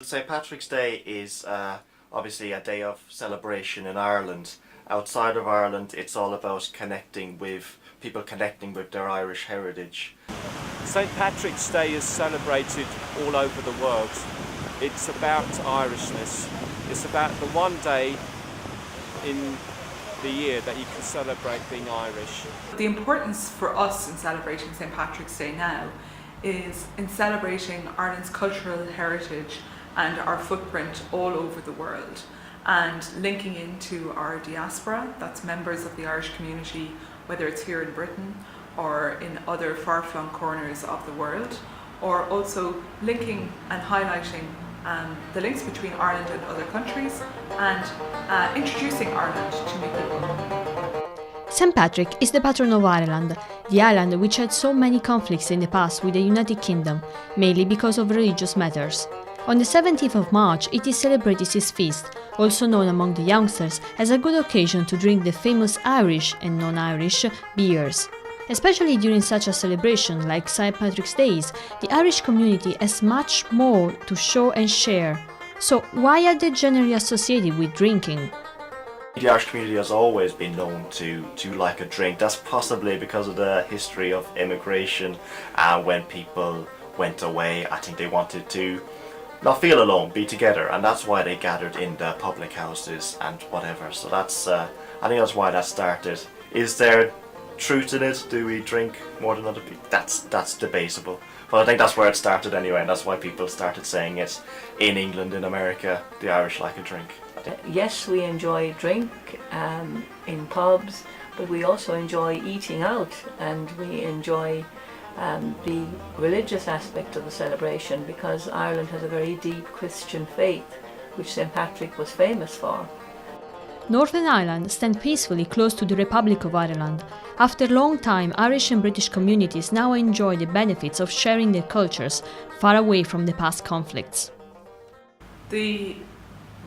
St. Patrick's Day is obviously a day of celebration in Ireland. Outside of Ireland, it's all about connecting with their Irish heritage. St. Patrick's Day is celebrated all over the world. It's about Irishness. It's about the one day in the year that you can celebrate being Irish. The importance for us in celebrating St. Patrick's Day now is in celebrating Ireland's cultural heritage and our footprint all over the world, and linking into our diaspora, that's members of the Irish community, whether it's here in Britain or in other far-flung corners of the world, or also linking and highlighting the links between Ireland and other countries, and introducing Ireland to new people. St. Patrick is the patron of Ireland, the island which had so many conflicts in the past with the United Kingdom, mainly because of religious matters. On the 17th of March it is celebrated his feast, also known among the youngsters as a good occasion to drink the famous Irish and non-Irish beers. Especially during such a celebration like St. Patrick's Day, the Irish community has much more to show and share. So why are they generally associated with drinking? The Irish community has always been known to like a drink. That's possibly because of the history of immigration, and when people went away, I think they wanted to not feel alone, be together, and that's why they gathered in the public houses and whatever. So that's I think that's why that started. Is there truth in it? Do we drink more than other people? That's debatable, but I think that's where it started anyway, and that's why people started saying it in England, in America. The Irish like a drink. Yes, we enjoy drink in pubs, but we also enjoy eating out, and we enjoy the religious aspect of the celebration, because Ireland has a very deep Christian faith, which St. Patrick was famous for. Northern Ireland stands peacefully close to the Republic of Ireland. After a long time, Irish and British communities now enjoy the benefits of sharing their cultures, far away from the past conflicts. The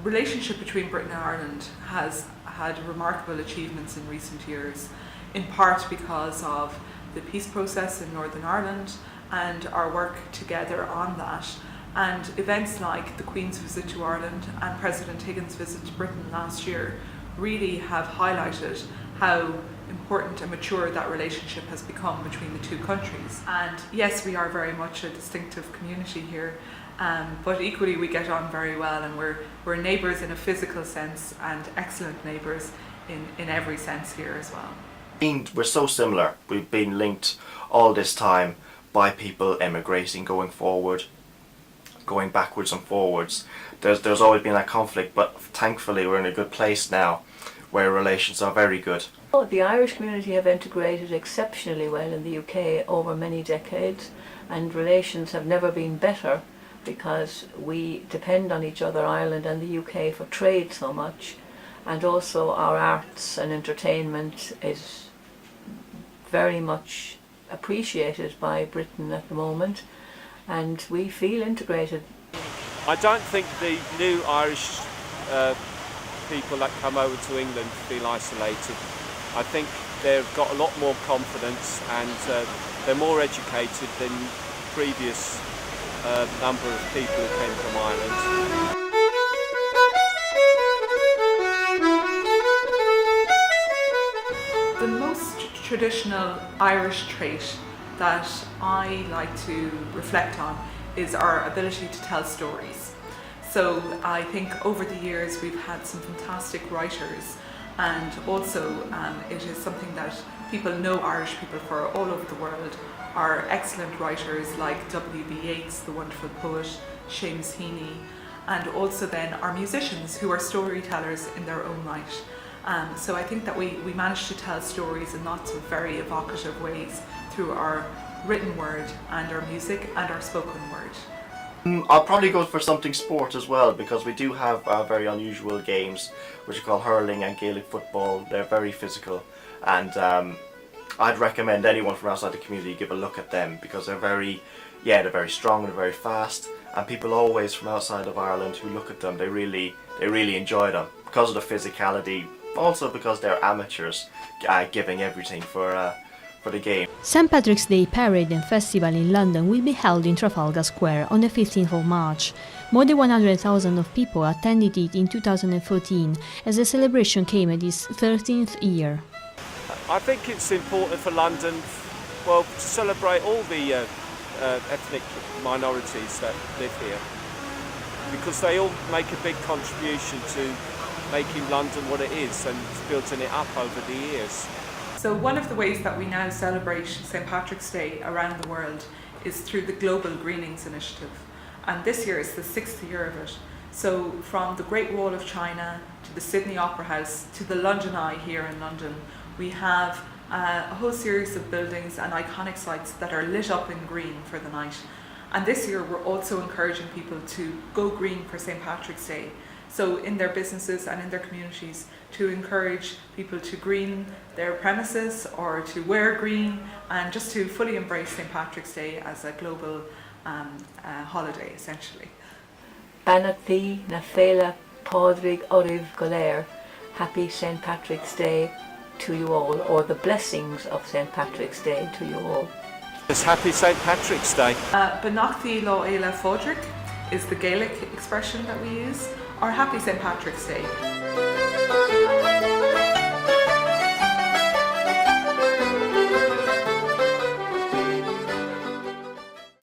relationship between Britain and Ireland has had remarkable achievements in recent years, in part because of the peace process in Northern Ireland and our work together on that, and events like the Queen's visit to Ireland and President Higgins' visit to Britain last year really have highlighted how important and mature that relationship has become between the two countries. And yes, we are very much a distinctive community here, but equally we get on very well, and we're neighbours in a physical sense and excellent neighbours in every sense here as well. We're so similar. We've been linked all this time by people emigrating, going forward, going backwards and forwards. There's always been that conflict, but thankfully we're in a good place now where relations are very good. The Irish community have integrated exceptionally well in the UK over many decades, and relations have never been better because we depend on each other, Ireland and the UK, for trade so much, and also our arts and entertainment is very much appreciated by Britain at the moment, and we feel integrated. I don't think the new Irish people that come over to England feel isolated. I think they've got a lot more confidence, and they're more educated than previous number of people who came from Ireland. The most traditional Irish trait that I like to reflect on is our ability to tell stories. So I think over the years we've had some fantastic writers, and also it is something that people know Irish people for all over the world are excellent writers like W.B. Yeats, the wonderful poet, Seamus Heaney, and also then our musicians who are storytellers in their own right. So I think that we manage to tell stories in lots of very evocative ways through our written word and our music and our spoken word. I'll probably go for something sport as well, because we do have very unusual games which are called hurling and Gaelic football. They're very physical, and I'd recommend anyone from outside the community give a look at them, because they're very strong and very fast, and people always from outside of Ireland who look at them, they really enjoy them because of the physicality, also because they're amateurs giving everything for the game. St. Patrick's Day Parade and Festival in London will be held in Trafalgar Square on the 15th of March. More than 100,000 of people attended it in 2014 as the celebration came at its 13th year. I think it's important for London, well, to celebrate all the ethnic minorities that live here, because they all make a big contribution to making London what it is and building it up over the years. So one of the ways that we now celebrate St. Patrick's Day around the world is through the Global Greenings Initiative. And this year is the 6th year of it. So from the Great Wall of China to the Sydney Opera House to the London Eye here in London, we have a whole series of buildings and iconic sites that are lit up in green for the night. And this year we're also encouraging people to go green for St. Patrick's Day. So in their businesses and in their communities, to encourage people to green their premises or to wear green and just to fully embrace St. Patrick's Day as a global holiday, essentially. Bannachtí na féile Pádraig Oribh Goléir. Happy St. Patrick's Day to you all, or the blessings of St. Patrick's Day to you all. It's Happy St. Patrick's Day. Bannachtí Lá Éile Fódraig is the Gaelic expression that we use, or Happy St. Patrick's Day.